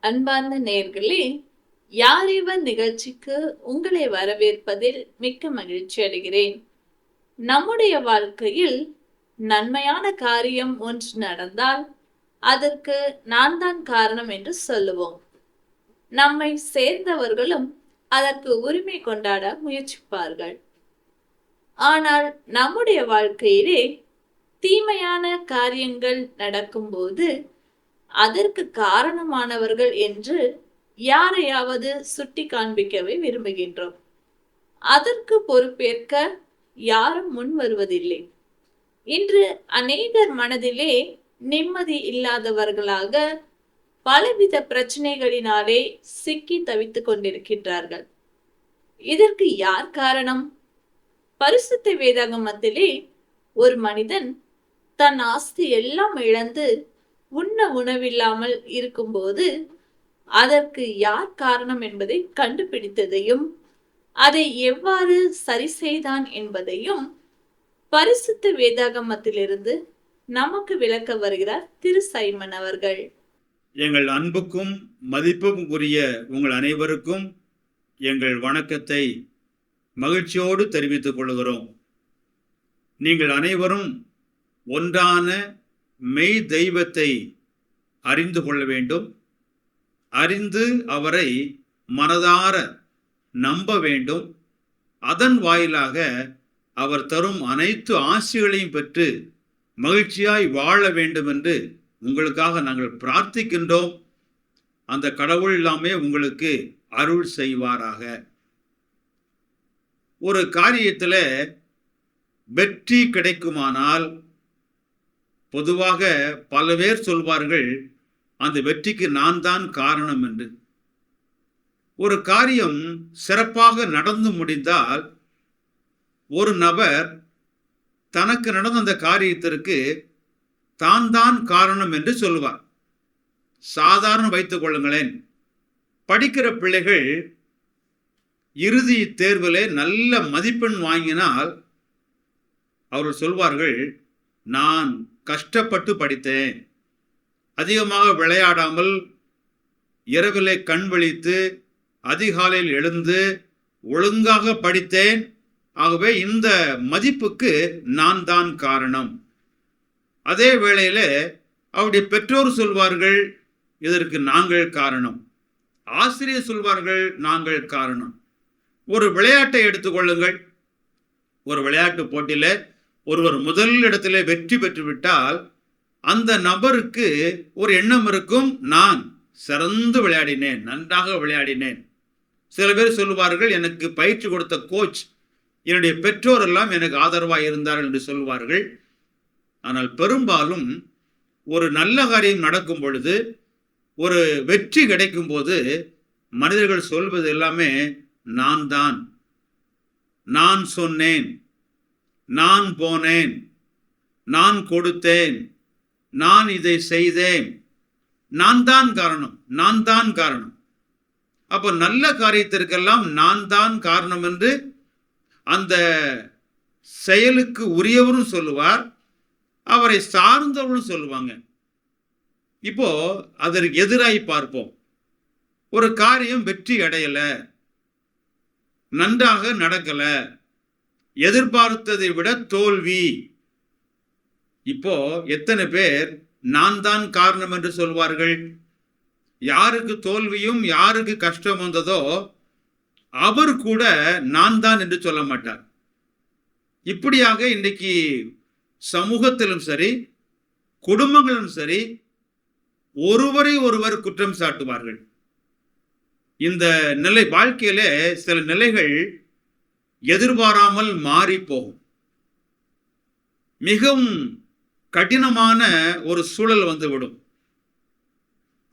அன்பார்ந்த நேயர்களே, யார் இவர் நிகழ்ச்சிக்கு உங்களை வரவேற்பதில் மிக்க மகிழ்ச்சி அடைகிறேன். நம்முடைய வாழ்க்கையில் நன்மையான காரியம் ஒன்று நடந்தால் அதற்கு நான் தான் காரணம் என்று சொல்லுவோம். நம்மை சேர்ந்தவர்களும் அதற்கு உரிமை கொண்டாட முயற்சிப்பார்கள். ஆனால் நம்முடைய வாழ்க்கையிலே தீமையான காரியங்கள் நடக்கும்போது அதற்கு காரணமானவர்கள் என்று யாரையாவது சுட்டி காண்பிக்கவே விரும்புகின்றோம். அதற்கு பொறுப்பேற்க யாரும் முன் வருவதில்லை. இன்று அநேகர் மனதிலே நிம்மதி இல்லாதவர்களாக பலவித பிரச்சனைகளினாலே சிக்கி தவித்துக் கொண்டிருக்கின்றார்கள். இதற்கு யார் காரணம்? பரிசுத்த வேதாகமத்திலே ஒரு மனிதன் தன் ஆஸ்தி எல்லாம் இழந்து உண்ண உணவில்லாமல் இருக்கும்போது அதற்கு யார் காரணம் என்பதை கண்டுபிடித்ததையும் அதை எவ்வாறு சரி செய்தான் என்பதையும் பரிசுத்த வேதாகமத்திலிருந்து நமக்கு விளக்க வருகிறார் திரு சைமன் அவர்கள். எங்கள் அன்புக்கும் மதிப்பும் உரிய உங்கள் அனைவருக்கும் எங்கள் வணக்கத்தை மகிழ்ச்சியோடு தெரிவித்துக் கொள்கிறோம். நீங்கள் அனைவரும் ஒன்றான மெய் தெய்வத்தை அறிந்து கொள்ள வேண்டும். அறிந்து அவரை மனதார நம்ப வேண்டும். அதன் வாயிலாக அவர் தரும் அனைத்து ஆசிகளையும் பெற்று மகிழ்ச்சியாய் வாழ வேண்டும் என்று உங்களுக்காக நாங்கள் பிரார்த்திக்கின்றோம். அந்த கடவுள் எல்லாமே உங்களுக்கு அருள் செய்வாராக. ஒரு காரியத்தில் வெற்றி கிடைக்குமானால் பொதுவாக பல பேர் சொல்வார்கள், அந்த வெற்றிக்கு நான் தான் காரணம் என்று. ஒரு காரியம் சிறப்பாக நடந்து முடிந்தால் ஒரு நபர் தனக்கு நடந்த அந்த காரியத்திற்கு தான் தான் காரணம் என்று சொல்லுவார். சாதாரண வைத்துக் கொள்ளுங்களேன், படிக்கிற பிள்ளைகள் இறுதி தேர்வில் நல்ல மதிப்பெண் வாங்கினால் அவர்கள் சொல்வார்கள், நான் கஷ்டப்பட்டு படித்தேன், அதிகமாக விளையாடாமல் இரவிலே கண் விழித்து அதிகாலையில் எழுந்து ஒழுங்காக படித்தேன், ஆகவே இந்த மதிப்புக்கு நான் தான் காரணம். அதே வேளையில் அவருடைய பெற்றோர் சொல்வார்கள், இதற்கு நாங்கள் காரணம். ஆசிரியர் சொல்வார்கள், நாங்கள் காரணம். ஒரு விளையாட்டை எடுத்துக்கொள்ளுங்கள். ஒரு விளையாட்டு போட்டியில் ஒருவர் முதல் இடத்துல வெற்றி பெற்றுவிட்டால் அந்த நபருக்கு ஒரு எண்ணம் இருக்கும், நான் சிறந்து விளையாடினேன், நன்றாக விளையாடினேன். சில பேர் சொல்லுவார்கள், எனக்கு பயிற்சி கொடுத்த கோச், என்னுடைய பெற்றோர் எல்லாம் எனக்கு ஆதரவாக இருந்தார்கள் என்று சொல்வார்கள். ஆனால் பெரும்பாலும் ஒரு நல்ல காரியம் நடக்கும் பொழுது, ஒரு வெற்றி கிடைக்கும் போது மனிதர்கள் சொல்வது எல்லாமே நான் தான், நான் சொன்னேன், நான் போனேன், நான் கொடுத்தேன், நான் இதை செய்தேன், நான் தான் காரணம், நான் தான் காரணம். அப்போ நல்ல காரியத்திற்கெல்லாம் நான் தான் காரணம் என்று அந்த செயலுக்கு உரியவரும் சொல்லுவார், அவரை சார்ந்தவரும் சொல்லுவாங்க. இப்போ அதற்கு எதிராய் பார்ப்போம். ஒரு காரியம் வெற்றி அடையல, நன்றாக நடக்கல, எதிர்பார்த்ததை விட தோல்வி. இப்போ எத்தனை பேர் நான் தான் காரணம் என்று சொல்வார்கள்? யாருக்கு தோல்வியும் யாருக்கு கஷ்டம் வந்ததோ அவர் கூட நான் தான் என்று சொல்ல மாட்டார். இப்படியாக இன்றைக்கு சமூகத்திலும் சரி குடும்பங்களும் சரி ஒருவரை ஒருவர் குற்றம் சாட்டுவார்கள். இந்த நிலை வாழ்க்கையில சில நிலைகள் எதிர்பாராமல் மாறி போகும். மிகவும் கடினமான ஒரு சூழல் வந்துவிடும்.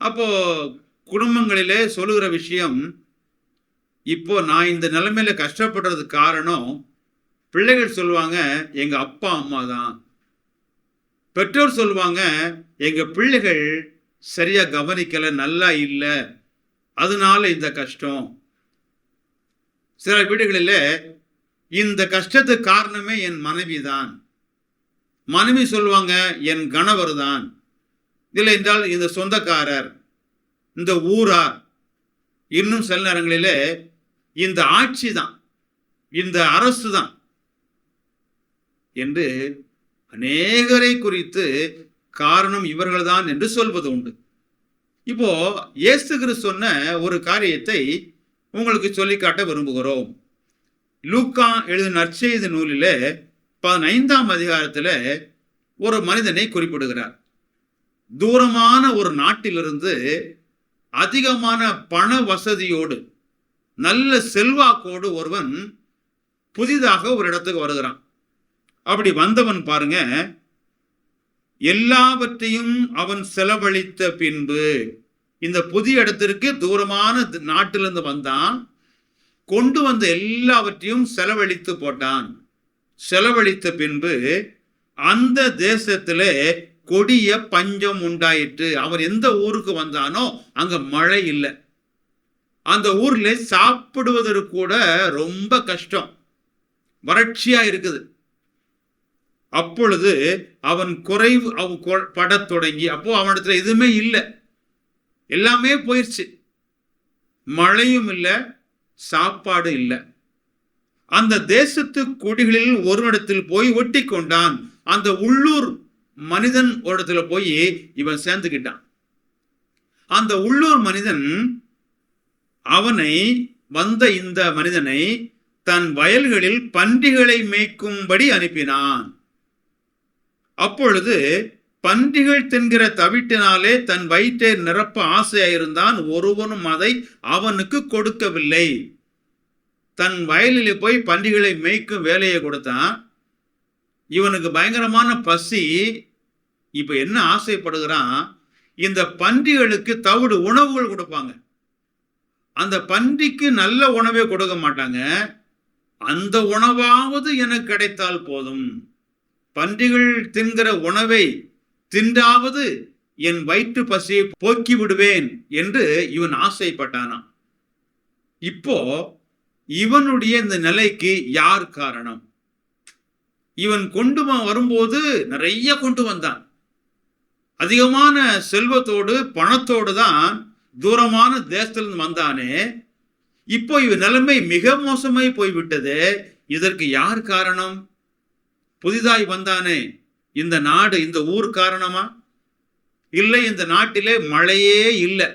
அப்போ குடும்பங்களிலே சொல்லுகிற விஷயம், இப்போ நான் இந்த நிலைமையில கஷ்டப்படுறது காரணம், பிள்ளைகள் சொல்லுவாங்க, எங்க அப்பா அம்மா தான். பெற்றோர் சொல்லுவாங்க, எங்க பிள்ளைகள் சரியா கவனிக்கல, நல்லா இல்லை, அதனால இந்த கஷ்டம். சில வீடுகளில் இந்த கஷ்டத்துக்கு காரணமே என் மனைவி தான். மனைவி சொல்லுவாங்க, என் கணவர் தான், இல்லை என்றால் இந்த சொந்தக்காரர். இந்த ஊரார், இன்னும் சில நேரங்களிலே இந்த ஆட்சி தான், இந்த அரசு தான் என்று அநேகரை குறித்து காரணம் இவர்கள்தான் என்று சொல்வது உண்டு. இப்போ இயேசு கிறிஸ்து சொன்ன ஒரு காரியத்தை உங்களுக்கு சொல்லி காட்ட விரும்புகிறோம். லூக்கா எழுதின நற்செய்தி நூலிலே 15ஆம் அதிகாரத்தில் ஒரு மனிதனை குறிப்பிடுகிறார். தூரமான ஒரு நாட்டிலிருந்து அதிகமான பண வசதியோடு நல்ல செல்வாக்கோடு ஒருவன் புதிதாக ஒரு இடத்துக்கு வருகிறான். அப்படி வந்தவன் பாருங்க, எல்லாவற்றையும் அவன் செலவழித்த பின்பு, இந்த புதிய இடத்திற்கு தூரமான நாட்டிலிருந்து வந்தான், கொண்டு வந்த எல்லாவற்றையும் செலவழித்து போட்டான். செலவழித்த பின்பு அந்த தேசத்திலே கொடிய பஞ்சம் உண்டாயிற்று. அவன் எந்த ஊருக்கு வந்தானோ அங்க மழை இல்லை. அந்த ஊர்ல சாப்பிடுவதற்கு கூட ரொம்ப கஷ்டம், வறட்சியா இருக்குது. அப்பொழுது அவன் குறைவு படத் தொடங்கி, அப்போ அவனிடத்துல எதுவுமே இல்லை, எல்லாமே போயிடுச்சு. மழையும் இல்லை, சாப்பாடு இல்லை. அந்த தேசத்து குடிகளில் ஒருவனிடத்தில் போய் ஒட்டி கொண்டான். அந்த உள்ளூர் மனிதன் ஒரு இடத்துல போய் இவன் சேர்ந்துக்கிட்டான். அந்த உள்ளூர் மனிதன் இந்த மனிதனை தன் வயல்களில் பன்றிகளை மேய்க்கும்படி அனுப்பினான். அப்பொழுது பன்றிகள் தின்கிற தவிட்டினாலே தன் வயிற்றை நிரப்ப ஆசையாயிருந்தான். ஒருவனும் அதை அவனுக்கு கொடுக்கவில்லை. தன் வயலில் போய் பன்றிகளை மேய்க்கும் வேலையை கொடுத்தான். இவனுக்கு பயங்கரமான பசி. இப்ப என்ன ஆசைப்படுகிறான், இந்த பன்றிகளுக்கு தவிடு உணவுகள் கொடுப்பாங்க. அந்த பன்றிக்கு நல்ல உணவே கொடுக்க மாட்டாங்க. அந்த உணவாவது எனக்கு கிடைத்தால் போதும், பன்றிகள் தின்கிற உணவை தின்றாவது என் வயிற்று பசியை போக்கி விடுவேன் என்று இவன் ஆசைப்பட்டானாம். இப்போ இவனுடைய இந்த நிலைக்கு யார் காரணம்? இவன் கொண்டு வரும்போது நிறைய கொண்டு வந்தான், அதிகமான செல்வத்தோடு பணத்தோடு தான் தூரமான தேசத்திலிருந்து வந்தானே. இப்போ இவன் நிலைமை மிக மோசமாய் போய்விட்டது. இதற்கு யார் காரணம்? புதிதாய் வந்தானே இந்த நாடு, இந்த ஊர் காரணமா? இல்லை, இந்த நாட்டிலே மழையே இல்லை,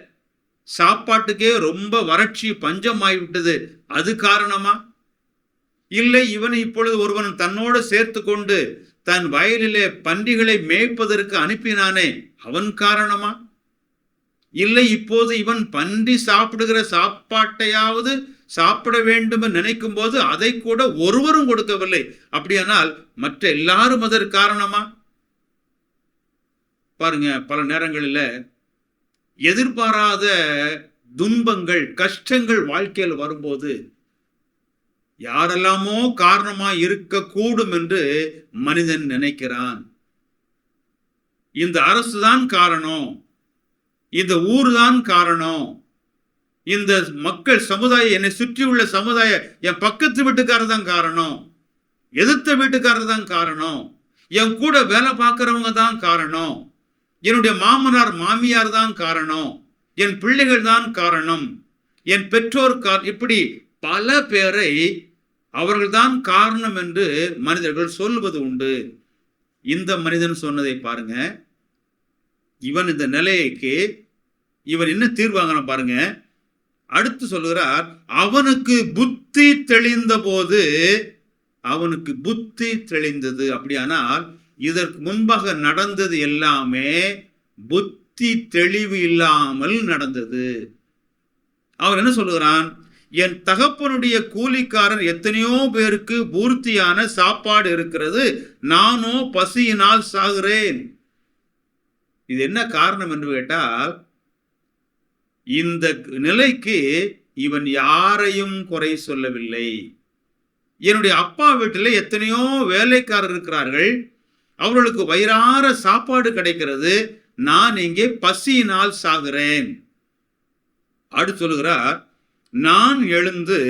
சாப்பாட்டுக்கே ரொம்ப வறட்சி பஞ்சம் ஆகிவிட்டது, அது காரணமா? இல்லை, இவனை இப்பொழுது ஒருவன் தன்னோடு சேர்த்து கொண்டு தன் வயலிலே பன்றிகளை மேய்ப்பதற்கு அனுப்பினானே, அவன் காரணமா? இல்லை, இப்போது இவன் பன்றி சாப்பிடுகிற சாப்பாட்டையாவது சாப்பிட வேண்டும் என்று நினைக்கும் போது அதை கூட ஒருவரும் கொடுக்கவில்லை. அப்படியானால் மற்ற எல்லாரும் அதற்கு காரணமா? பாருங்க, பல நேரங்களில் எதிர்பாராத துன்பங்கள், கஷ்டங்கள் வாழ்க்கையில் வரும்போது யாரெல்லாமோ காரணமா இருக்கக்கூடும் என்று மனிதன் நினைக்கிறான். இந்த அரசு தான் காரணம், இந்த ஊர் தான் காரணம், இந்த மக்கள் சமுதாயம், என்னை சுற்றியுள்ள சமுதாயம், என் பக்கத்து வீட்டுக்காரர் தான் காரணம், எதிர்த்த வீட்டுக்காரர் தான் காரணம், என் கூட வேலை பார்க்கிறவங்க தான் காரணம், என்னுடைய மாமனார் மாமியார் தான் காரணம், என் பிள்ளைகள் தான் காரணம், என் பெற்றோர் இப்படி பல பேரை அவர்கள்தான் காரணம் என்று மனிதர்கள் சொல்வது உண்டு. இந்த மனிதன் சொன்னதை பாருங்க. இவன் இந்த நிலைக்கு இவன் என்ன தீர்வாங்கன்னு பாருங்க. அடுத்து சொல்லுகிறார், அவனுக்கு புத்தி தெளிந்த போது, அவனுக்கு புத்தி தெளிந்தது. அப்படியானால் இதற்கு முன்பாக நடந்தது எல்லாமே புத்தி தெளிவு இல்லாமல் நடந்தது. அவன் என்ன சொல்லுகிறான், என் தகப்பனுடைய கூலிக்காரர் எத்தனையோ பேருக்கு பூர்த்தியான சாப்பாடு இருக்கிறது, நானோ பசியினால் சாகிறேன். இது என்ன காரணம் என்று கேட்டால், இந்த நிலைக்கு இவன் யாரையும் குறை சொல்லவில்லை. என்னுடைய அப்பா வீட்டில் எத்தனையோ வேலைக்காரர் இருக்கிறார்கள், அவர்களுக்கு வயிறார சாப்பாடு கிடைக்கிறது, நான் இங்கே பசியினால் சாகிறேன். அடுத்து சொல்லுகிறார், நான் எழுந்து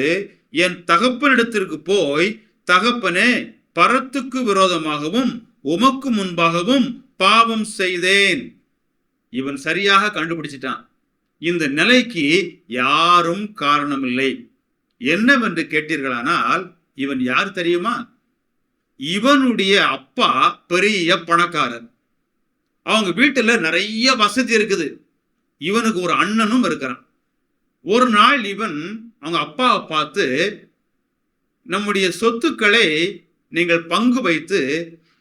என் தகப்பனிடத்திற்கு போய், தகப்பனே, பரத்துக்கு விரோதமாகவும் உமக்கு முன்பாகவும் பாவம் செய்தேன். இவன் சரியாக கண்டுபிடிச்சிட்டான். இந்த நிலைக்கு யாரும் காரணமில்லை. என்னவென்று கேட்டீர்களானால், இவன் யார் தெரியுமா? இவனுடைய அப்பா பெரிய பணக்காரர். அவங்க வீட்டுல நிறைய வசதி இருக்குது. இவனுக்கு ஒரு அண்ணனும் இருக்கிறான். ஒரு நாள் இவன் அவங்க அப்பாவை பார்த்து, நம்முடைய சொத்துக்களை நீங்கள் பங்கு வைத்து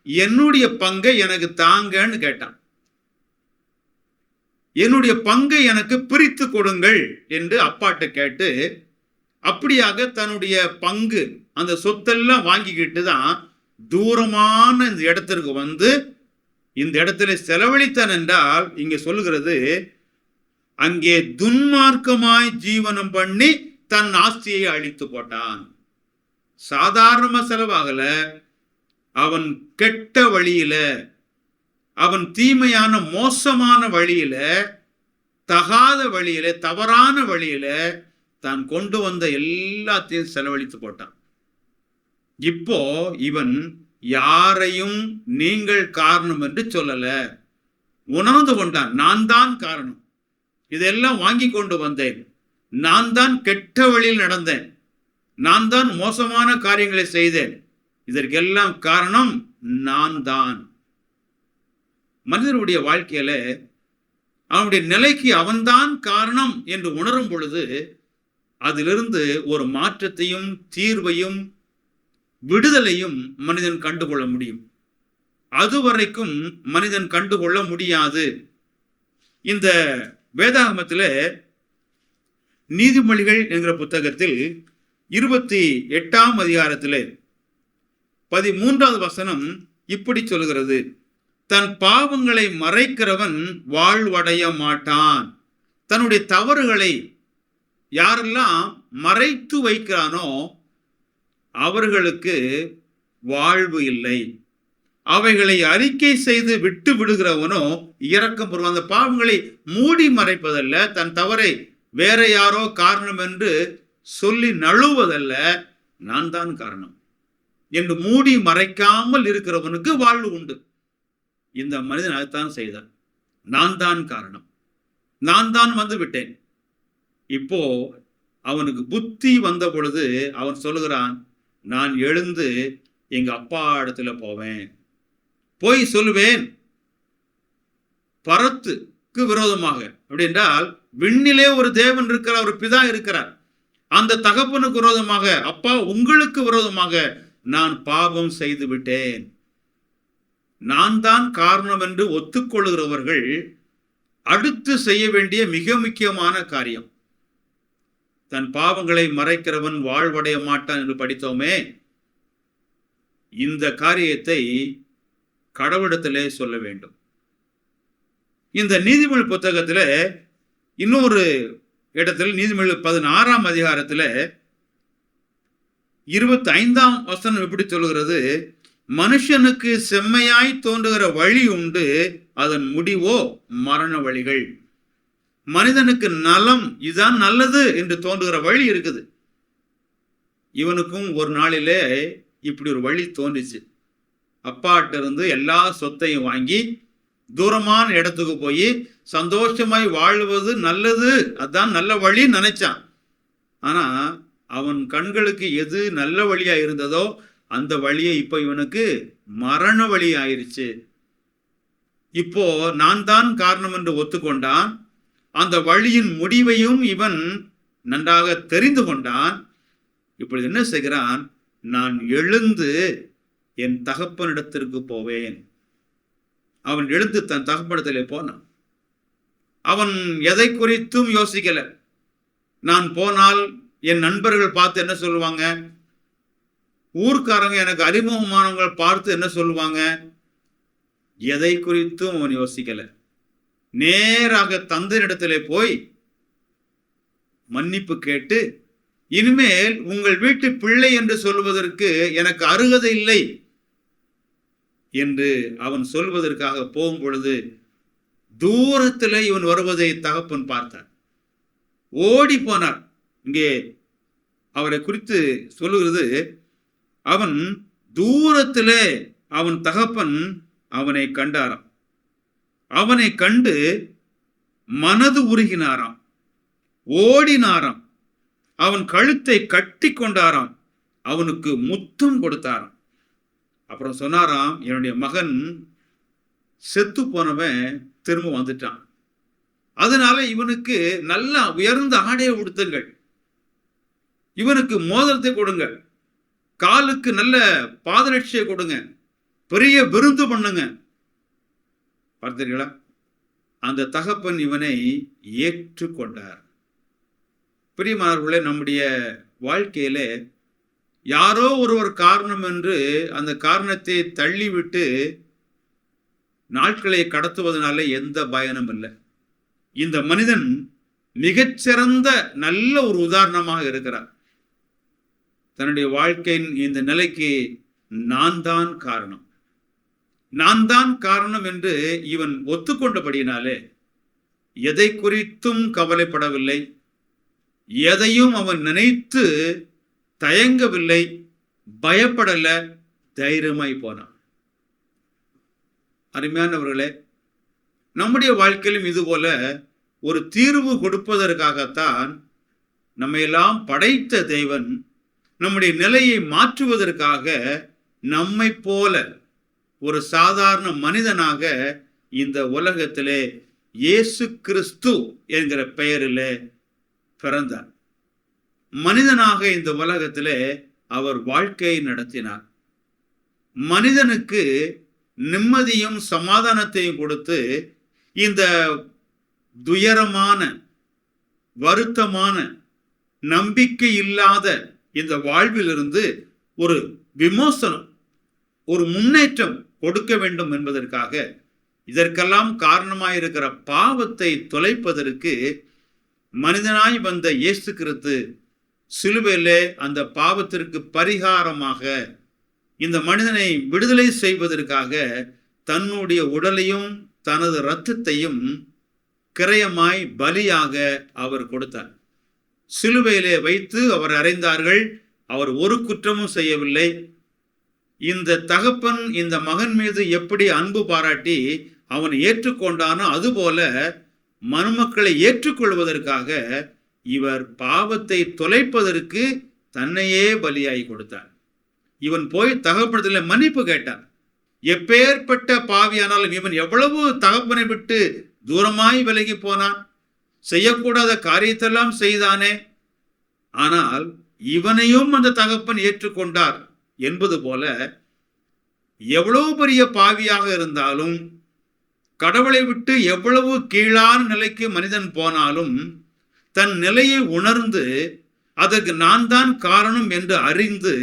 என்னுடைய பங்கை எனக்கு தாங்கன்னு கேட்டான். என்னுடைய பங்கை எனக்கு பிரித்து கொடுங்கள் என்று அப்பாட்ட கேட்டு, அப்படியாக தன்னுடைய பங்கு அந்த சொத்தெல்லாம் வாங்கிக்கிட்டு தான் தூரமான இந்த இடத்திற்கு வந்து இந்த இடத்துல செலவழித்தான் என்றால், இங்க சொல்லுகிறது, அங்கே துன்மார்க்கமாய் ஜீவனம் பண்ணி தன் ஆஸ்தியை அழித்து போட்டான். சாதாரண செலவாகல, அவன் கெட்ட வழியில, அவன் தீமையான மோசமான வழியில, தகாத வழியில, தவறான வழியில தான் கொண்டு வந்த எல்லாத்தையும் செலவழித்து போட்டான். இப்போ இவன் யாரையும் நீங்கள் காரணம் என்று சொல்லல, உணர்ந்து கொண்டான். நான் தான் காரணம், இதெல்லாம் வாங்கி கொண்டு வந்தேன், நான் தான் கெட்ட வழியில் நடந்தேன், நான் தான் மோசமான காரியங்களை செய்தேன், இதற்கெல்லாம் காரணம் நான் தான். மனிதனுடைய வாழ்க்கையில அவனுடைய நிலைக்கு அவன்தான் காரணம் என்று உணரும் பொழுது அதிலிருந்து ஒரு மாற்றத்தையும் தீர்வையும் விடுதலையும் மனிதன் கண்டுகொள்ள முடியும். அதுவரைக்கும் மனிதன் கண்டுகொள்ள முடியாது. இந்த வேதாகமத்தில் நீதிமொழிகள் என்கிற புத்தகத்தில் 28ஆம் அதிகாரத்தில் 13வது வசனம் இப்படி சொல்கிறது, தன் பாவங்களை மறைக்கிறவன் வாழ்வடைய மாட்டான். தன்னுடைய தவறுகளை யாரெல்லாம் மறைத்து வைக்கிறானோ அவர்களுக்கு வாழ்வு இல்லை. அவைகளை அறிக்கை செய்து விட்டு விடுகிறவனோ இரக்கம் பெறுவான். அந்த பாவங்களை மூடி மறைப்பதல்ல, தன் தவறை வேற யாரோ காரணம் என்று சொல்லி நழுவதல்ல, நான் தான் காரணம் என்று மூடி மறைக்காமல் இருக்கிறவனுக்கு வாழ்வு உண்டு. இந்த மனிதன் அதைத்தான் செய்தான். நான் தான் காரணம், நான் தான் வந்து விட்டேன். இப்போ அவனுக்கு புத்தி வந்த பொழுது அவன் சொல்லுகிறான், நான் எழுந்து எங்க அப்பா இடத்துல போவேன், போய் சொல்லுவேன் பரத்துக்கு விரோதமாக. அப்படி என்றால் விண்ணிலே ஒரு தேவன் இருக்கிறார், ஒரு பிதா இருக்கிறார். அந்த தகப்பனுக்கு விரோதமாக, அப்பா உங்களுக்கு விரோதமாக நான் பாவம் செய்து விட்டேன். நான் தான் காரணம் என்று ஒத்துக்கொள்கிறவர்கள் அடுத்து செய்ய வேண்டிய மிக முக்கியமான காரியம், தன் பாவங்களை மறைக்கிறவன் வாழ்வடைய மாட்டான் என்று படித்தோமே, இந்த காரியத்தை கடவுளிடத்திலே சொல்ல வேண்டும். இந்த நீதிமொழி புத்தகத்தில் இன்னொரு இடத்தில், நீதிமொழி 16ஆம் அதிகாரத்தில் 25ஆம் வசனம் எப்படி சொல்கிறது, மனுஷனுக்கு செம்மையாய் தோன்றுகிற வழி உண்டு, அதன் முடிவோ மரண வழிகள். மனிதனுக்கு நலம், இதுதான் நல்லது என்று தோன்றுகிற வழி இருக்குது. இவனுக்கும் ஒரு நாளிலே இப்படி ஒரு வழி தோன்றிச்சு. அப்பாட்ட இருந்து எல்லா சொத்தையும் வாங்கி தூரமான இடத்துக்கு போய் சந்தோஷமாய் வாழ்வது நல்லது, அதுதான் நல்ல வழி நினைச்சான். ஆனா அவன் கண்களுக்கு எது நல்ல வழியா இருந்ததோ அந்த வழியை இப்ப இவனுக்கு மரண வழி ஆயிருச்சு. இப்போ நான் தான் காரணம் என்று ஒத்துக்கொண்டான். அந்த வழியின் முடிவையும் இவன் நன்றாக தெரிந்து கொண்டான். இப்பொழுது என்ன செய்கிறான், நான் எழுந்து என் தகப்பனிடத்திற்கு போவேன். அவன் எழுந்து தன் தகப்பனிடத்திலே போனான். அவன் எதை குறித்தும் யோசிக்கல. நான் போனால் என் நண்பர்கள் பார்த்து என்ன சொல்லுவாங்க, ஊர்க்காரங்க எனக்கு அறிமுகமானவங்க பார்த்து என்ன சொல்லுவாங்க, எதை குறித்தும் அவன் யோசிக்கல. நேராக தந்தையிடத்திலே போய் மன்னிப்பு கேட்டு, இனிமேல் உங்கள் வீட்டு பிள்ளை என்று சொல்வதற்கு எனக்கு அருகதை இல்லை என்று அவன் சொல்வதற்காக போகும் பொழுது தூரத்தில் இவன் வருவதை தகப்பன் பார்த்தார். ஓடி போனார். இங்கே அவரை குறித்து சொல்லுகிறது, அவன் தூரத்திலே அவன் தகப்பன் அவனை கண்டாராம். அவனை கண்டு மனது உருகினாராம். ஓடினாராம். அவன் கழுத்தை கட்டி கொண்டாராம். அவனுக்கு முத்தம் கொடுத்தாராம். அப்புறம் சொன்னாராம், என்னுடைய மகன் செத்து போனவன் திரும்ப வந்துட்டான். அதனால இவனுக்கு நல்ல உயர்ந்த ஆடையை உடுத்துங்கள், இவனுக்கு மோதிரத்தை கொடுங்க, காலுக்கு நல்ல பாதரட்சியை கொடுங்க, பெரிய விருந்து பண்ணுங்க. பார்த்தீர்களா? அந்த தகப்பன் இவனை ஏற்றுக்கொண்டார். பிரியமானவர்களே, நம்முடைய வாழ்க்கையில யாரோ ஒருவர் காரணம் என்று அந்த காரணத்தை தள்ளிவிட்டு நாட்களை கடத்துவதனால எந்த பயனும் இல்லை. இந்த மனிதன் மிகச்சிறந்த நல்ல ஒரு உதாரணமாக இருக்கிறார். தன்னுடைய வாழ்க்கையின் இந்த நிலைக்கு நான் தான் காரணம், நான் தான் காரணம் என்று இவன் ஒத்துக்கொண்டபடியினாலே எதை குறித்தும் கவலைப்படவில்லை, எதையும் அவன் நினைத்து தயங்கவில்லை, பயப்படல, தைரியமாய் போனான். அருமையானவர்களே, நம்முடைய வாழ்க்கையிலும் இதுபோல ஒரு தீர்வு கொடுப்பதற்காகத்தான் நம்மையெல்லாம் படைத்த தேவன் நம்முடைய நிலையை மாற்றுவதற்காக நம்மை போல ஒரு சாதாரண மனிதனாக இந்த உலகத்திலே இயேசு கிறிஸ்து என்கிற பெயரிலே பிறந்தார். மனிதனாக இந்த உலகத்திலே அவர் வாழ்க்கையை நடத்தினார். மனிதனுக்கு நிம்மதியும் சமாதானத்தையும் கொடுத்து இந்த துயரமான, வருத்தமான, நம்பிக்கை இல்லாத இந்த வாழ்விலிருந்து ஒரு விமோசனம், ஒரு முன்னேற்றம் கொடுக்க வேண்டும் என்பதற்காக, இதற்கெல்லாம் காரணமாயிருக்கிற பாவத்தை தொலைப்பதற்கு மனிதனாய் வந்த இயேசு கிறிஸ்து சிலுவையிலே அந்த பாவத்திற்கு பரிகாரமாக இந்த மனிதனை விடுதலை செய்வதற்காக தன்னுடைய உடலையும் தனது இரத்தத்தையும் கிரயமாய் பலியாக அவர் கொடுத்தார். சிலுவையிலே வைத்து அவர் அறைந்தார்கள். அவர் ஒரு குற்றமும் செய்யவில்லை. இந்த தகப்பன் இந்த மகன் மீது எப்படி அன்பு பாராட்டி அவனை ஏற்றுக்கொண்டானோ அதுபோல மனுமக்களை ஏற்றுக்கொள்வதற்காக இவர் பாவத்தை தொலைப்பதற்கு தன்னையே பலியாகி கொடுத்தார். இவன் போய் தகப்பனத்தில் மன்னிப்பு கேட்டான். எப்பேற்பட்ட பாவியானாலும் இவன் எவ்வளவு தகப்பனை விட்டு தூரமாய் விலகி போனான், செய்யக்கூடாத காரியத்தெல்லாம் செய்தானே, ஆனால் இவனையும் அந்த தகப்பன் ஏற்றுக்கொண்டார் என்பது போல எவ்வளவு பெரிய பாவியாக இருந்தாலும், கடவுளை விட்டு எவ்வளவு கீழான நிலைக்கு மனிதன் போனாலும் தன் நிலையை உணர்ந்து அதற்கு நான் தான் காரணம் என்று அறிந்து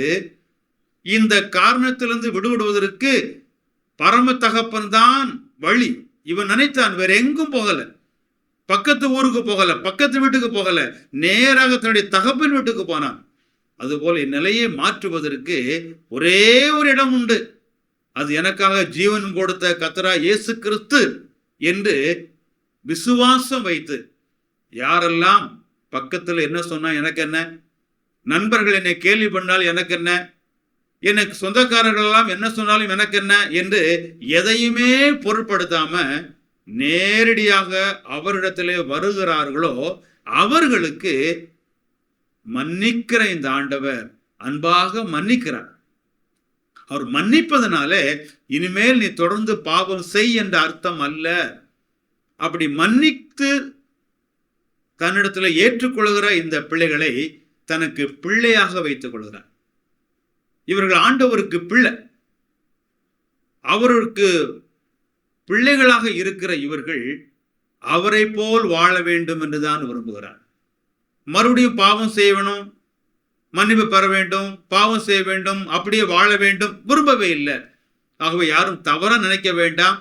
இந்த காரணத்திலிருந்து விடுபடுவதற்கு பரம தகப்பன் தான் வழி. இவன் நினைத்தான், வேற எங்கும் போகல, பக்கத்து ஊருக்கு போகல, பக்கத்து வீட்டுக்கு போகல, நேராக தன்னுடைய தகப்பன் வீட்டுக்கு போனான். அதுபோல நிலையை மாற்றுவதற்கு ஒரே ஒரு இடம் உண்டு, அது எனக்காக ஜீவன் கொடுத்த கர்த்தரா இயேசு கிறிஸ்து என்று விசுவாசம் வைத்து, யாரெல்லாம் பக்கத்தில் என்ன சொன்னா எனக்கு என்ன, நண்பர்கள் என்னை கேள்வி பண்ணால் எனக்கு என்ன, எனக்கு சொந்தக்காரர்கள் எல்லாம் என்ன சொன்னாலும் எனக்கு என்ன என்று எதையுமே பொருட்படுத்தாம நேரடியாக அவரிடத்திலே வருகிறார்களோ அவர்களுக்கு மன்னிக்கிற இந்த ஆண்டவர் அன்பாக மன்னிக்கிறார். அவர் மன்னிப்பதனாலே இனிமேல் நீ தொடர்ந்து பாவம் செய் என்ற அர்த்தம் அல்ல. அப்படி மன்னித்து தன்னிடத்தில் ஏற்றுக்கொள்கிற இந்த பிள்ளைகளை தனக்கு பிள்ளையாக வைத்துக் கொள்கிறார். இவர்கள் ஆண்டவருக்கு பிள்ளை. அவருக்கு பிள்ளைகளாக இருக்கிற இவர்கள் அவரை போல் வாழ வேண்டும் என்றுதான் விரும்புகிறார். மறுபடியும் பாவம் செய்ய வேணும், மன்னிப்பு பெற வேண்டும், பாவம் செய்ய வேண்டும், அப்படியே வாழ வேண்டும் விரும்பவே இல்லை. ஆகவே யாரும் தவற நினைக்க வேண்டாம்.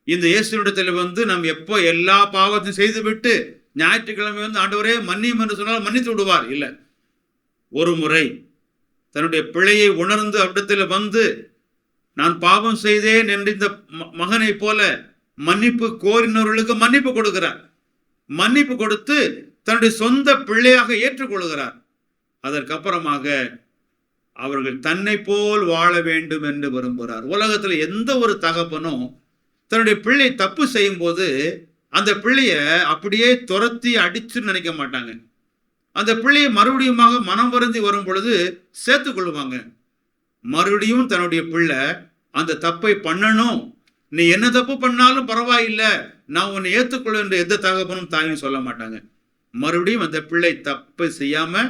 இந்த இயேசுவிடத்தில் வந்து நாம் எப்போ எல்லா பாவத்தையும் செய்துவிட்டு ஞாயிற்றுக்கிழமை வந்து ஆண்டவரே மன்னியும் என்று சொன்னால் மன்னித்து விடுவார். இல்லை, ஒரு முறை தன்னுடைய பிழையை உணர்ந்து அவ்விடத்தில் வந்து நான் பாவம் செய்தேன் என்று இந்த மகனை போல மன்னிப்பு கோரினவர்களுக்கு மன்னிப்பு கொடுக்கிறார். மன்னிப்பு கொடுத்து தன்னுடைய சொந்த பிள்ளையாக ஏற்றுக்கொள்கிறார். அதற்கப்புறமாக அவர்கள் தன்னை போல் வாழ வேண்டும் என்று விரும்புகிறார். உலகத்தில் எந்த ஒரு தகப்பனும் தன்னுடைய பிள்ளை தப்பு செய்யும் போது அந்த பிள்ளைய அப்படியே துரத்தி அடிச்சு நினைக்க மாட்டாங்க. அந்த பிள்ளையை மறுபடியுமாக மனம் வருந்தி வரும் பொழுது சேர்த்து கொள்ளுவாங்க. மறுபடியும் தன்னுடைய பிள்ளை அந்த தப்பை பண்ணணும், நீ என்ன தப்பு பண்ணாலும் பரவாயில்ல, நான் உன்னை ஏற்றுக்கொள்ள என்று எந்த தகப்பனும் தாயும் சொல்ல மாட்டாங்க. மறுபடியும் அந்த பிள்ளை தப்பு செய்யாம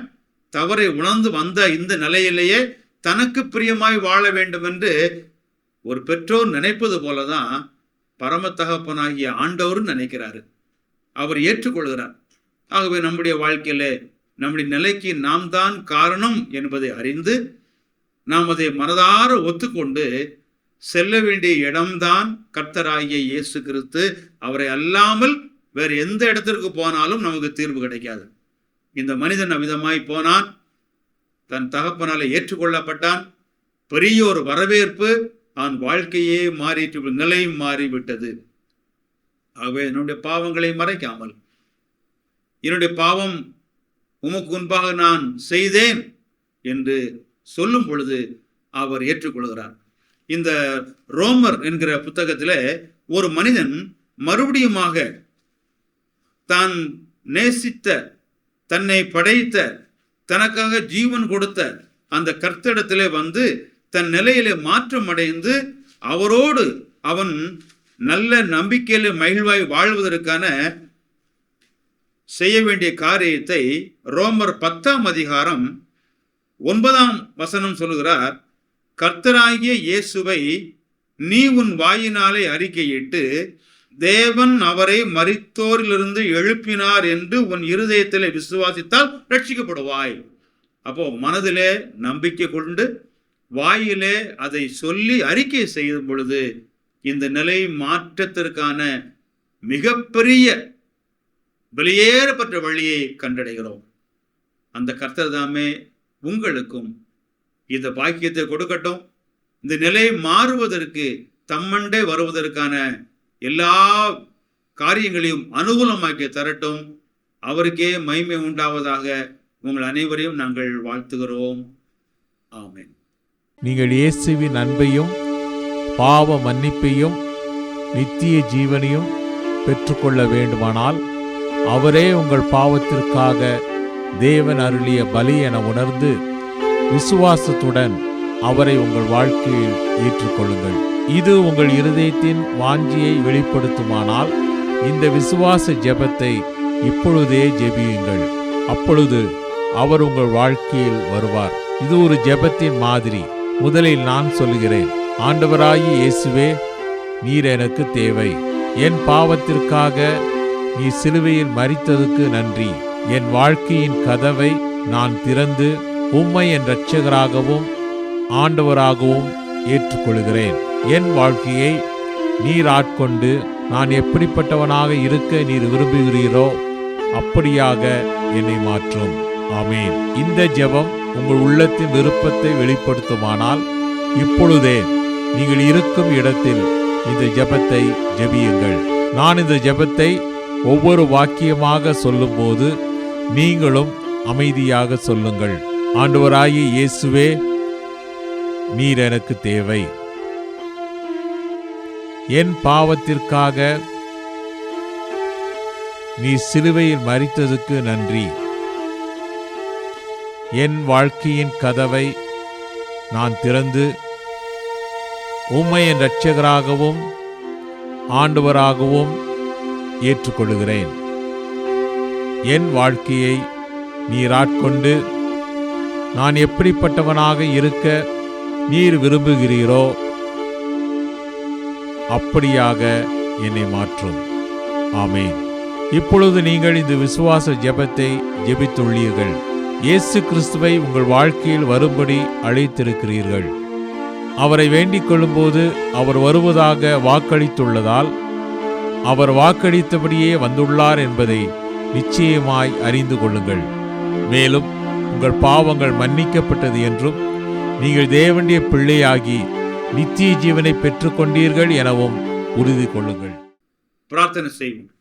தவறை உணர்ந்து வந்த இந்த நிலையிலேயே தனக்கு பிரியமாய் வாழ வேண்டும் என்று ஒரு பெற்றோர் நினைப்பது போலதான் பரம தகப்பனாகிய ஆண்டவரும் நினைக்கிறாரு. அவர் ஏற்றுக்கொள்கிறார். ஆகவே நம்முடைய வாழ்க்கையில நம்முடைய நிலைக்கு நாம் தான் காரணம் என்பதை அறிந்து நாம் அதை மனதார ஒத்துக்கொண்டு செல்ல வேண்டிய இடம்தான் கர்த்தராகிய இயேசு கிறிஸ்து. அவரை அல்லாமல் வேறு எந்த இடத்திற்கு போனாலும் நமக்கு தீர்வு கிடைக்காது. இந்த மனிதன் அவ்விதமாய் போனான், தன் தகப்பனால ஏற்றுக்கொள்ளப்பட்டான், பெரிய ஒரு வரவேற்பு, அவன் வாழ்க்கையே மாறிட்டு நிலை மாறிவிட்டது. ஆகவே என்னுடைய பாவங்களை மறைக்காமல், என்னுடைய பாவம் உமக்கு முன்பாக நான் செய்தேன் என்று சொல்லும் பொழுது அவர் ஏற்றுக்கொள்கிறார். இந்த ரோமர் என்கிற புத்தகத்தில் ஒரு மனிதன் மறுபடியுமாக தான் நேசித்த, தன்னை படைத்த, தனக்காக ஜீவன் கொடுத்த அந்த கர்த்தரிடத்திலே வந்து தன் நிலையிலே மாற்றம் அடைந்து அவரோடு அவன் நல்ல நம்பிக்கையில மகிழ்வாய் வாழ்வதற்கான செய்ய வேண்டிய காரியத்தை ரோமர் 10ஆம் அதிகாரம் 9ஆம் வசனம் சொல்லுகிறார். கர்த்தராகிய இயேசுவை நீ உன் வாயினாலே அறிக்கையிட்டு தேவன் அவரை மரித்தோரிலிருந்து எழுப்பினார் என்று உன் இருதயத்திலே விசுவாசித்தால் ரட்சிக்கப்படுவாய். அப்போ மனதிலே நம்பிக்கை கொண்டு வாயிலே அதை சொல்லி அறிக்கை செய்யும் பொழுது இந்த நிலை மாற்றத்திற்கான மிகப்பெரிய வெளியேறப்பட்ட வழியை கண்டடைகிறோம். அந்த கர்த்தர் தாமே உங்களுக்கும் இந்த பாக்கியத்தை கொடுக்கட்டும். இந்த நிலை மாறுவதற்கு தம்மண்டே வருவதற்கான எல்லா காரியங்களையும் அனுகூலமாக்கி தரட்டும். அவருக்கே மகிமை உண்டாவதாக. உங்கள் அனைவரையும் நாங்கள் வாழ்த்துகிறோம். ஆமென். நீங்கள் இயேசுவின் அன்பையும் பாவ மன்னிப்பையும் நித்திய ஜீவனையும் பெற்றுக்கொள்ள வேண்டுமானால் அவரே உங்கள் பாவத்திற்காக தேவன் அருளிய பலி என உணர்ந்து விசுவாசத்துடன் அவரை உங்கள் வாழ்க்கையில் ஏற்றுக்கொள்ளுங்கள். இது உங்கள் இருதயத்தின் வாஞ்சியை வெளிப்படுத்துமானால் இந்த விசுவாச ஜெபத்தை இப்பொழுதே ஜெபியுங்கள். அப்பொழுது அவர் உங்கள் வாழ்க்கையில் வருவார். இது ஒரு ஜெபத்தின் மாதிரி. முதலில் நான் சொல்லுகிறேன். ஆண்டவராகிய இயேசுவே, நீர் எனக்கு தேவை. என் பாவத்திற்காக நீ சிலுவையில் மரித்ததுக்கு நன்றி. என் வாழ்க்கையின் கதவை நான் திறந்து உம்மை என் இரட்சகராகவும் ஆண்டவராகவும் ஏற்றுக்கொள்கிறேன். என் வாழ்க்கையை நீர் ஆட்கொண்டு நான் எப்படிப்பட்டவனாக இருக்க நீர் விரும்புகிறீரோ அப்படியாக என்னை மாற்றும். ஆமேன். இந்த ஜெபம் உங்கள் உள்ளத்தின் விருப்பத்தை வெளிப்படுத்துமானால் இப்பொழுதே நீங்கள் இருக்கும் இடத்தில் இந்த ஜெபத்தை ஜெபியுங்கள். நான் இந்த ஜெபத்தை ஒவ்வொரு வாக்கியமாக சொல்லும்போது நீங்களும் அமைதியாக சொல்லுங்கள். ஆண்டவராகிய இயேசுவே, நீர் எனக்கு தேவை. என் பாவத்திற்காக நீ சிலுவையில் மரித்ததுக்கு நன்றி. என் வாழ்க்கையின் கதவை நான் திறந்து உம்மை என் இரட்சகராகவும் ஆண்டவராகவும் ஏற்றுக்கொள்கிறேன். என் வாழ்க்கையை நீர் ஆட்கொண்டு நான் எப்படிப்பட்டவனாக இருக்க நீர் விரும்புகிறீரோ அப்படியாக என்னை மாற்றும். ஆமேன். இப்பொழுது நீங்கள் இந்த விசுவாச ஜெபத்தை ஜெபித்துள்ளீர்கள். இயேசு கிறிஸ்துவை உங்கள் வாழ்க்கையில் வரும்படி அழைத்திருக்கிறீர்கள். அவரை வேண்டிக் கொள்ளும்போது அவர் வருவதாக வாக்களித்துள்ளதால் அவர் வாக்களித்தபடியே வந்துள்ளார் என்பதை நிச்சயமாய் அறிந்து கொள்ளுங்கள். மேலும் உங்கள் பாவங்கள் மன்னிக்கப்பட்டது என்றும் நீங்கள் தேவனுடைய பிள்ளையாகி நித்திய ஜீவனை பெற்றுக்கொண்டீர்கள் எனவும் உறுதி கொள்ளுங்கள். பிரார்த்தனை செய்வோம்.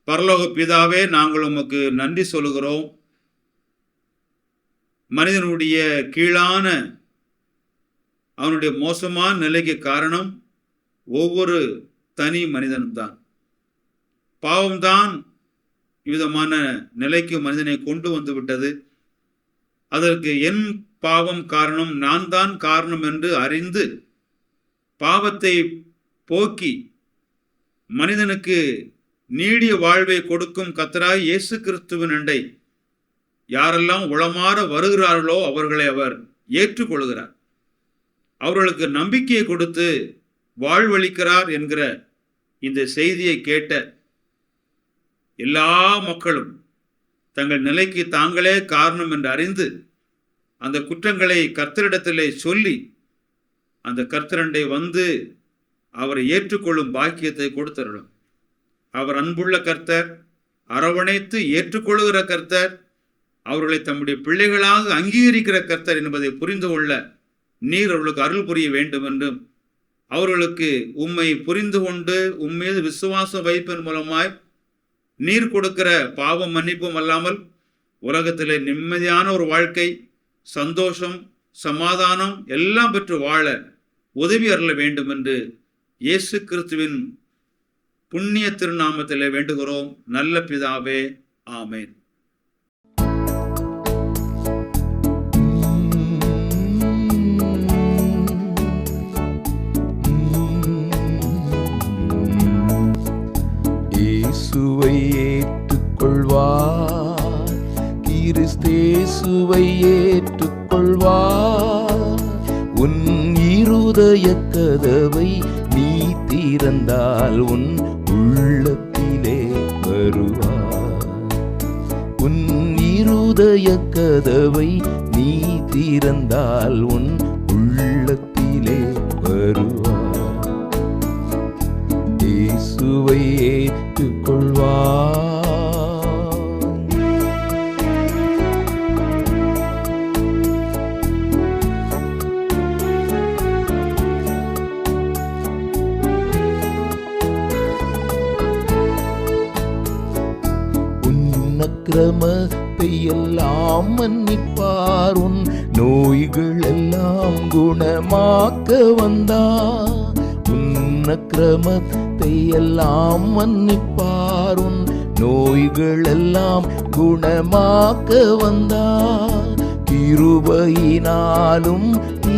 பரலோக பிதாவே, நாங்கள் உமக்கு நன்றி சொல்லுகிறோம். மனிதனுடைய கீழான அவனுடைய மோசமான நிலைக்கு காரணம் ஒவ்வொரு தனி மனிதன்தான். பாவம்தான் விதமான நிலைக்கு மனிதனை கொண்டு வந்து விட்டது. அதற்கு என் பாவம் காரணம், நான் தான் காரணம் என்று அறிந்து பாவத்தை போக்கி மனிதனுக்கு நீடிய வாழ்வை கொடுக்கும் கர்த்தராய் இயேசு கிறிஸ்துவின் அண்டை யாரெல்லாம் உளமாற வருகிறார்களோ அவர்களை அவர் ஏற்றுக்கொள்கிறார். அவர்களுக்கு நம்பிக்கையை கொடுத்து வாழ்வளிக்கிறார் என்கிற இந்த செய்தியை கேட்ட எல்லா மக்களும் தங்கள் நிலைக்கு தாங்களே காரணம் என்று அறிந்து அந்த குற்றங்களை கர்த்தரிடத்திலே சொல்லி அந்த கர்த்தரண்டை வந்து அவரை ஏற்றுக்கொள்ளும் பாக்கியத்தை கொடுத்தருளும். அவர் அன்புள்ள கர்த்தர், அரவணைத்து ஏற்றுக்கொள்கிற கர்த்தர், அவர்களை தம்முடைய பிள்ளைகளாக அங்கீகரிக்கிற கர்த்தர் என்பதை புரிந்து கொள்ள நீர் அவர்களுக்கு அருள் புரிய வேண்டும் என்றும், அவர்களுக்கு உம்மை புரிந்து கொண்டு உம்மீது விசுவாசம் வைப்பின் மூலமாய் நீர் கொடுக்கிற பாவம் மன்னிப்பும் அல்லாமல் உலகத்திலே நிம்மதியான ஒரு வாழ்க்கை, சந்தோஷம், சமாதானம் எல்லாம் பெற்று வாழ உதவி அருள வேண்டும் என்று இயேசு கிறிஸ்துவின் புண்ணிய திருநாமத்திலே வேண்டுகிறோம் நல்ல பிதாவே. ஆமென். இயேசுவை ஏற்றுக்கொள்வார், கிறிஸ்தேசுவை ஏற்றுக்கொள்வார். உன் இருதய கதவை நீ திறந்தால் உன் உள்ளத்திலே வருவார். உன் இருதய கதவை நீ திறந்தால் உன் உள்ளத்திலே வருவார். இயேசுவை ஏற்றுக்கொள்வார். அக்கிரமத்தை எல்லாம் மன்னிப்பார், உன் நோய்கள் எல்லாம் குணமாக்க வந்தார். உன் அக்கிரமத்தை எல்லாம் மன்னிப்பார், உன் நோய்கள் எல்லாம் குணமாக்க வந்தார். கிருபையினாலும்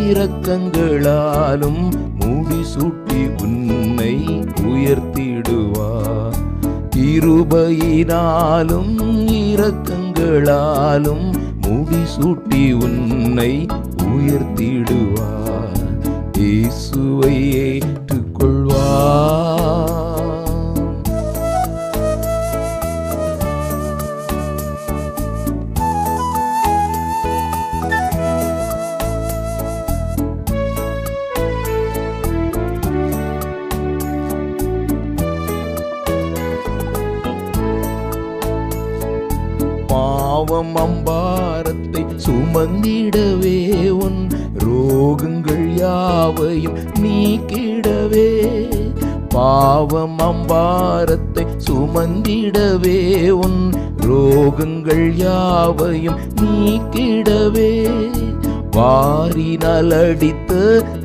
இரக்கங்களாலும் முடிசூட்டி உன்னை உயர்த்திடுவார். கிருபையினாலும் இரக்கங்களாலும் முடிசூட்டி உன்னை உயர்த்திடுவார். இயேசுவை ஏற்றுக்கொள்வார். பாவம் அம்பாரத்தை சுமந்திடவே உன் ரோகங்கள் யாவையும் நீக்கிடவே. பாவம் அம்பாரத்தை சுமந்திடவே உன் ரோகங்கள் யாவையும் நீக்கிடவே. வாரினால் அடித்த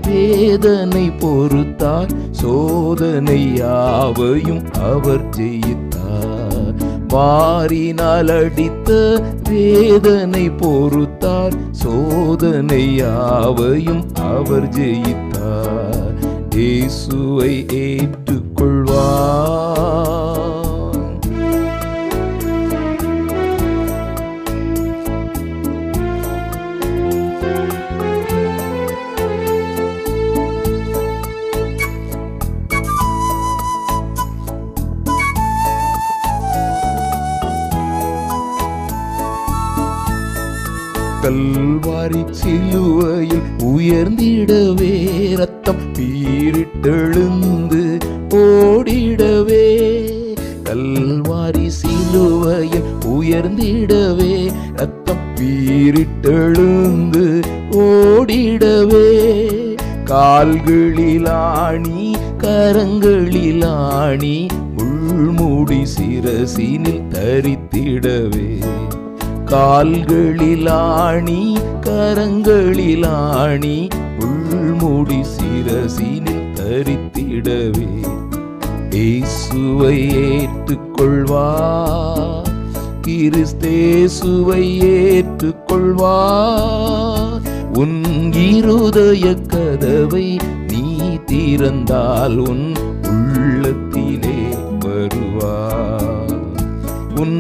வேதனை பொறுத்தார், சோதனை யாவையும் அவர் ஜெயித்தார். வாரினால் அடித்த வேதனை பொறுத்தார், சோதனை யாவையும் அவர் ஜெயித்தார். இயேசுவை ஏற்றுக்கொள்வார். கல்வாரி சிலுவையில் உயர்ந்திடவே, ரத்தம் பீரிட்டெழுந்து ஓடிடவே. கல்வாரி சிலுவையில் உயர்ந்திடவே, ரத்தம் பீரிட்டெழுந்து ஓடிடவே. கால்களிலாணி கரங்களிலாணி முள்மூடி சிரசினில் தரித்திடவே. கால்களிலாணி கரங்களிலாணி உள்மூடி சிரசினில் தரித்திடவே. இயேசுவை ஏற்றுக்கொள்வார், கிறிஸ்தேசுவை ஏற்றுக்கொள்வார். உன் இருதய கதவை நீ திறந்தால் உன் உள்ளத்திலே வருவார். உன்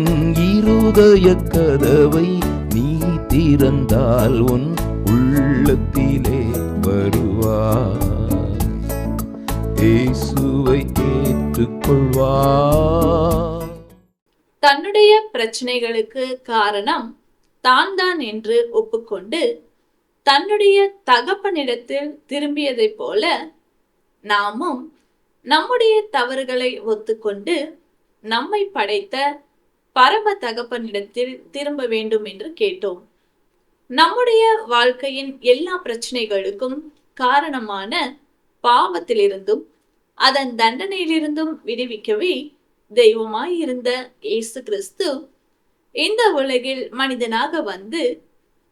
இருதய கதவை நீ திறந்தால் உன் உள்ளத்திலே வருவார். இயேசுவை ஏற்றுக்கொள்வார். தன்னுடைய பிரச்சனைகளுக்கு காரணம் தான் என்று ஒப்புக்கொண்டு தன்னுடைய தகப்பனிடத்தில் திரும்பியதைப் போல நாமும் நம்முடைய தவறுகளை ஒத்துக்கொண்டு நம்மை படைத்த பரம தகப்பனிடத்தில் திரும்ப வேண்டும் என்று கேட்டோம். நம்முடைய வாழ்க்கையின் எல்லா பிரச்சனைகளுக்கும் காரணமான பாவத்திலிருந்தும் அதன் தண்டனையிலிருந்தும் விடுவிக்கவே தெய்வமாய் இருந்த இயேசு கிறிஸ்து இந்த உலகில் மனிதனாக வந்து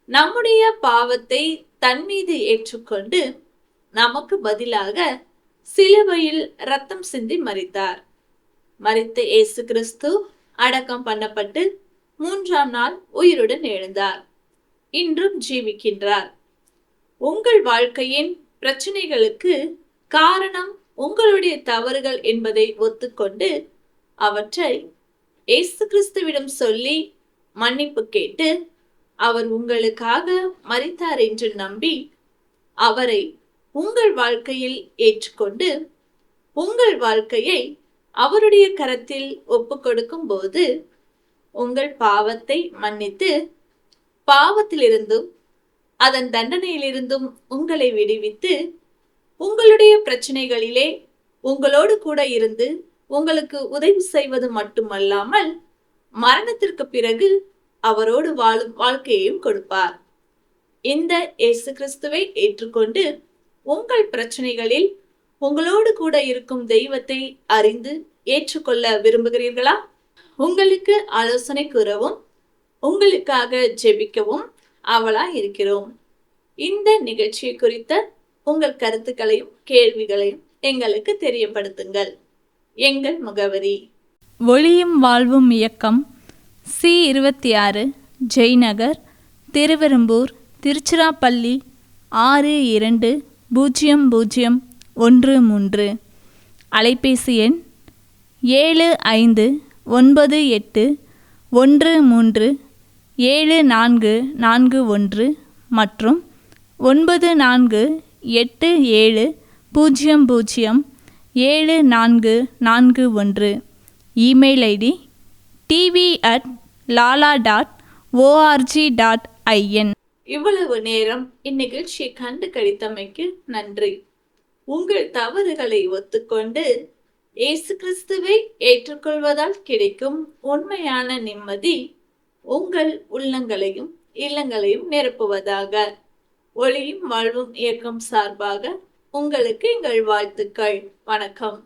நம்முடைய பாவத்தை தன் மீது ஏற்றுக்கொண்டு நமக்கு பதிலாக சிலுவையில் ரத்தம் சிந்தி மரித்தார். மரித்த இயேசு கிறிஸ்து அடக்கம் பண்ணப்பட்டு 3ஆம் நாள் உயிருடன் எழுந்தார். இன்றும் ஜீவிக்கின்றார். உங்கள் வாழ்க்கையின் பிரச்சனைகளுக்கு காரணம் உங்களுடைய தவறுகள் என்பதை ஒத்துக்கொண்டு அவற்றை இயேசு கிறிஸ்துவிடம் சொல்லி மன்னிப்பு கேட்டு அவர் உங்களுக்காக மரித்தார் என்று நம்பி அவரை உங்கள் வாழ்க்கையில் ஏற்றுக்கொண்டு உங்கள் வாழ்க்கையை அவருடைய கரத்தில் ஒப்பு கொடுக்கும் போது உங்கள் பாவத்தை மன்னித்து பாவத்திலிருந்தும் அதன் தண்டனையிலிருந்தும் உங்களை விடுவித்து உங்களுடைய பிரச்சனைகளிலே உங்களோடு கூட இருந்து உங்களுக்கு உதவி செய்வது மட்டுமல்லாமல் மரணத்திற்கு பிறகு அவரோடு வாழும் வாழ்க்கையையும் கொடுப்பார். இந்த இயேசு கிறிஸ்துவை ஏற்றுக்கொண்டு உங்கள் பிரச்சனைகளில் உங்களோடு கூட இருக்கும் தெய்வத்தை அறிந்து ஏற்றுக்கொள்ள விரும்புகிறீர்களா? உங்களுக்கு ஆலோசனை கூறவும் உங்களுக்காக ஜெபிக்கவும் ஆவலா இருக்கிறோம். இந்த நிகழ்ச்சியை குறித்த உங்கள் கருத்துக்களையும் கேள்விகளையும் எங்களுக்கு தெரியப்படுத்துங்கள். எங்கள் முகவரி: ஒளியும் வாழ்வும் இயக்கம், C26, ஜெய்நகர், திருவெரும்பூர், திருச்சிராப்பள்ளி 620013. அலைபேசி எண் 7598137441 மற்றும் 9487007441. Email ID tv@lala.org.in. இவ்வளவு நேரம் இந்நிகழ்ச்சியை கண்டு கழித்தமைக்கு நன்றி. உங்கள் தவறுகளை ஒத்துக்கொண்டு இயேசு கிறிஸ்துவை ஏற்றுக்கொள்வதால் கிடைக்கும் உண்மையான நிம்மதி உங்கள் உள்ளங்களையும் இல்லங்களையும் நிரப்புவதாக. ஒளியும் வாழ்வும் இயக்கம் சார்பாக உங்களுக்கு எங்கள் வாழ்த்துக்கள். வணக்கம்.